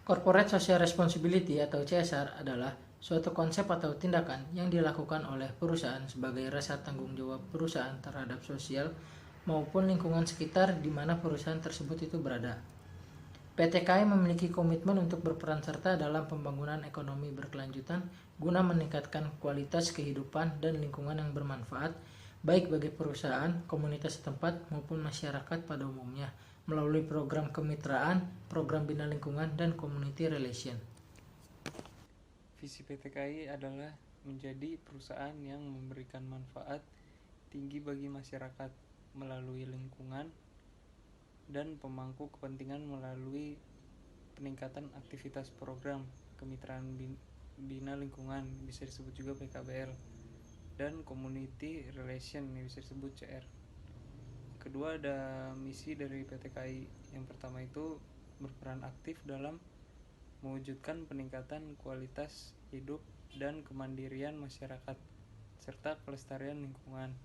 Corporate Social Responsibility atau CSR adalah suatu konsep atau tindakan yang dilakukan oleh perusahaan sebagai rasa tanggung jawab perusahaan terhadap sosial maupun lingkungan sekitar di mana perusahaan tersebut itu berada. PT KAI memiliki komitmen untuk berperan serta dalam pembangunan ekonomi berkelanjutan guna meningkatkan kualitas kehidupan dan lingkungan yang bermanfaat baik bagi perusahaan, komunitas setempat maupun masyarakat pada umumnya melalui program kemitraan, program bina lingkungan, dan community relation. Visi PT KAI adalah menjadi perusahaan yang memberikan manfaat tinggi bagi masyarakat melalui lingkungan dan pemangku kepentingan melalui peningkatan aktivitas program kemitraan bina lingkungan, bisa disebut juga PKBL, dan community relation yang bisa disebut CR. Kedua, ada misi dari PT KAI. Yang pertama itu berperan aktif dalam mewujudkan peningkatan kualitas hidup dan kemandirian masyarakat serta kelestarian lingkungan.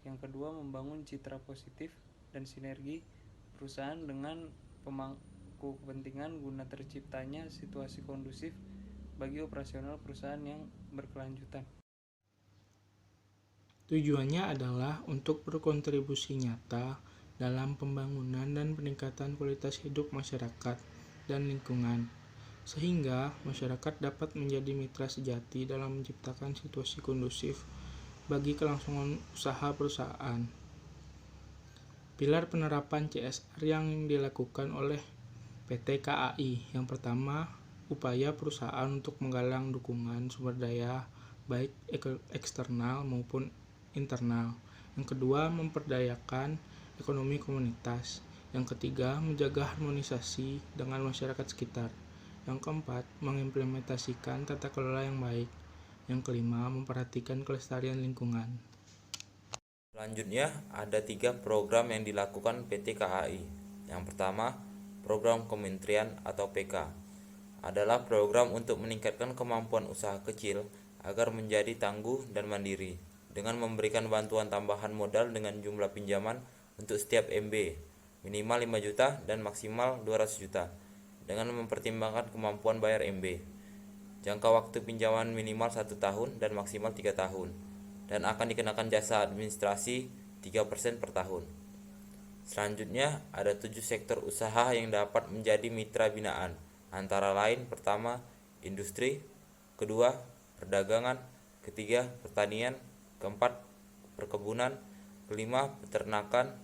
Yang kedua, membangun citra positif dan sinergi perusahaan dengan pemangku kepentingan guna terciptanya situasi kondusif bagi operasional perusahaan yang berkelanjutan. Tujuannya adalah untuk berkontribusi nyata dalam pembangunan dan peningkatan kualitas hidup masyarakat dan lingkungan, sehingga masyarakat dapat menjadi mitra sejati dalam menciptakan situasi kondusif bagi kelangsungan usaha perusahaan. Pilar penerapan CSR yang dilakukan oleh PT KAI. Yang pertama, upaya perusahaan untuk menggalang dukungan sumber daya baik eksternal maupun internal. Yang kedua, memperdayakan ekonomi komunitas. Yang ketiga, menjaga harmonisasi dengan masyarakat sekitar. Yang keempat, mengimplementasikan tata kelola yang baik. Yang kelima, memperhatikan kelestarian lingkungan. Selanjutnya, ada 3 program yang dilakukan PT KAI. Yang pertama, program kementerian atau PK adalah program untuk meningkatkan kemampuan usaha kecil agar menjadi tangguh dan mandiri dengan memberikan bantuan tambahan modal dengan jumlah pinjaman untuk setiap MB minimal 5 juta dan maksimal 200 juta dengan mempertimbangkan kemampuan bayar MB. Jangka waktu pinjaman minimal 1 tahun dan maksimal 3 tahun dan akan dikenakan jasa administrasi 3% per tahun. Selanjutnya, ada 7 sektor usaha yang dapat menjadi mitra binaan, antara lain pertama, industri, kedua, perdagangan, ketiga, pertanian, keempat, perkebunan, kelima, peternakan,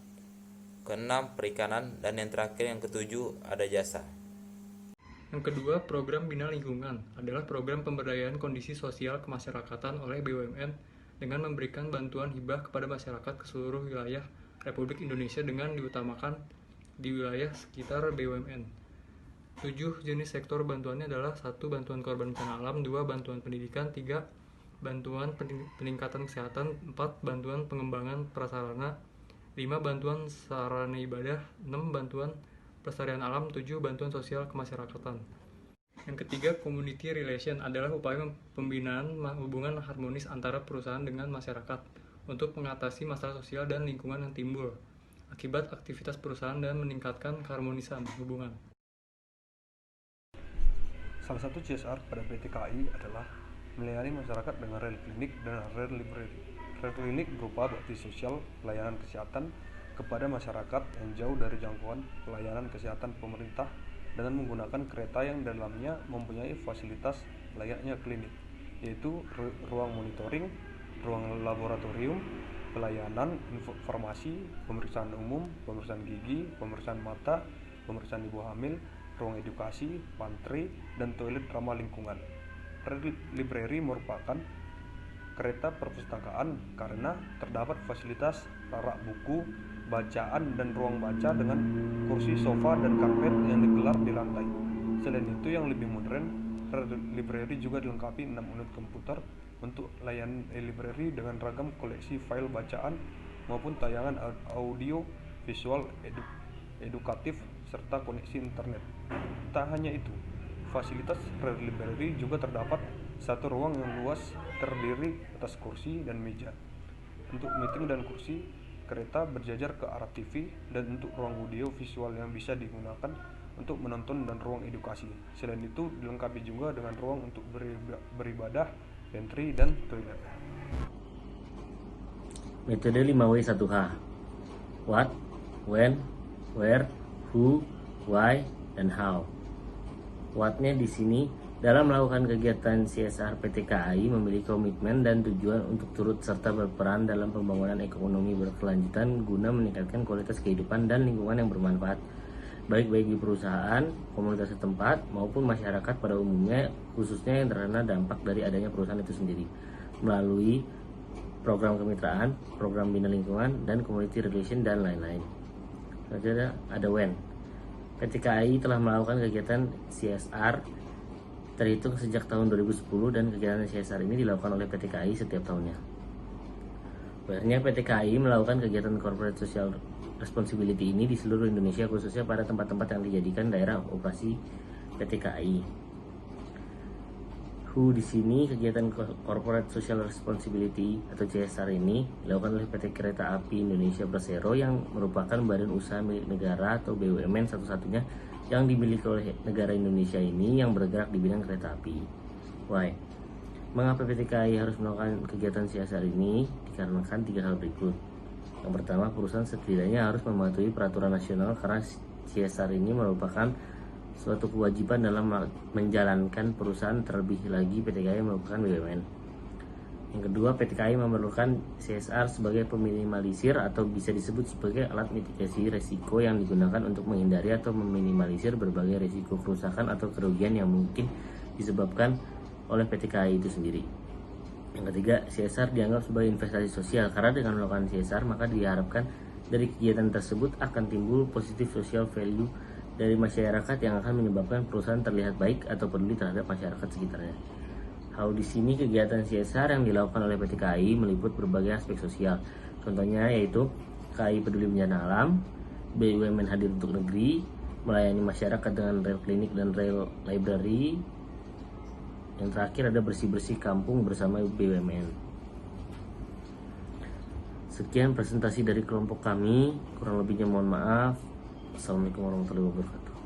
keenam, perikanan, dan yang terakhir yang ketujuh ada jasa. Yang kedua, program Bina Lingkungan adalah program pemberdayaan kondisi sosial kemasyarakatan oleh BUMN dengan memberikan bantuan hibah kepada masyarakat ke seluruh wilayah Republik Indonesia dengan diutamakan di wilayah sekitar BUMN. 7 jenis sektor bantuannya adalah 1. Bantuan korban bencana alam, 2. Bantuan pendidikan, 3. Bantuan peningkatan kesehatan, 4. Bantuan pengembangan prasarana, 5. Bantuan sarana ibadah, 6. Bantuan pelestarian alam, 7. Bantuan sosial kemasyarakatan. Yang ketiga, community relation adalah upaya pembinaan hubungan harmonis antara perusahaan dengan masyarakat untuk mengatasi masalah sosial dan lingkungan yang timbul akibat aktivitas perusahaan dan meningkatkan keharmonisan hubungan. Salah satu CSR pada PT KAI adalah melayani masyarakat dengan rel klinik dan rel library. Rel klinik berupa bakti sosial pelayanan kesehatan kepada masyarakat yang jauh dari jangkauan pelayanan kesehatan pemerintah dengan menggunakan kereta yang dalamnya mempunyai fasilitas layaknya klinik, yaitu ruang monitoring, ruang laboratorium, pelayanan informasi, pemeriksaan umum, pemeriksaan gigi, pemeriksaan mata, pemeriksaan ibu hamil, ruang edukasi, pantry, dan toilet ramah lingkungan. Library merupakan kereta perpustakaan karena terdapat fasilitas rak buku, bacaan, dan ruang baca dengan kursi, sofa, dan karpet yang digelar di lantai. Selain itu, yang lebih modern, library juga dilengkapi 6 unit komputer untuk layanan library dengan ragam koleksi file bacaan maupun tayangan audio, visual, edukatif, serta koneksi internet. Tak hanya itu, fasilitas library juga terdapat satu ruang yang luas terdiri atas kursi dan meja untuk meeting dan kursi kereta berjajar ke arah TV, dan untuk ruang audio visual yang bisa digunakan untuk menonton dan ruang edukasi. Selain itu dilengkapi juga dengan ruang untuk beribadah, pantry, dan toilet. Metode 5W1H. What, when, where, who, why, dan how. What-nya di sini, dalam melakukan kegiatan CSR PT KAI memiliki komitmen dan tujuan untuk turut serta berperan dalam pembangunan ekonomi berkelanjutan guna meningkatkan kualitas kehidupan dan lingkungan yang bermanfaat baik bagi perusahaan, komunitas setempat, maupun masyarakat pada umumnya, khususnya yang terkena dampak dari adanya perusahaan itu sendiri, melalui program kemitraan, program bina lingkungan, dan community relation, dan lain-lain. Selanjutnya ada when. PT KAI telah melakukan kegiatan CSR terhitung sejak tahun 2010 dan kegiatan CSR ini dilakukan oleh PT KAI setiap tahunnya. Where-nya PT KAI melakukan kegiatan corporate social responsibility ini di seluruh Indonesia, khususnya pada tempat-tempat yang dijadikan daerah operasi PT KAI. Who di sini, kegiatan corporate social responsibility atau CSR ini dilakukan oleh PT Kereta Api Indonesia Persero yang merupakan badan usaha milik negara atau BUMN satu-satunya yang dimiliki oleh negara Indonesia ini yang bergerak di bidang kereta api. Why? Mengapa PT KAI harus melakukan kegiatan CSR ini? Dikarenakan 3 hal berikut. Yang pertama, perusahaan setidaknya harus mematuhi peraturan nasional karena CSR ini merupakan suatu kewajiban dalam menjalankan perusahaan, terlebih lagi PT KAI merupakan BUMN. Yang kedua, PT KAI memerlukan CSR sebagai peminimalisir atau bisa disebut sebagai alat mitigasi resiko yang digunakan untuk menghindari atau meminimalisir berbagai resiko kerusakan atau kerugian yang mungkin disebabkan oleh PT KAI itu sendiri. Yang ketiga, CSR dianggap sebagai investasi sosial karena dengan melakukan CSR maka diharapkan dari kegiatan tersebut akan timbul positif social value dari masyarakat yang akan menyebabkan perusahaan terlihat baik atau peduli terhadap masyarakat sekitarnya. How di sini, kegiatan CSR yang dilakukan oleh PT KAI meliput berbagai aspek sosial. Contohnya yaitu KAI peduli bencana alam, BUMN hadir untuk negeri, melayani masyarakat dengan rel klinik dan rel library. Yang terakhir ada bersih-bersih kampung bersama BUMN. Sekian presentasi dari kelompok kami, kurang lebihnya mohon maaf. Assalamualaikum warahmatullahi wabarakatuh.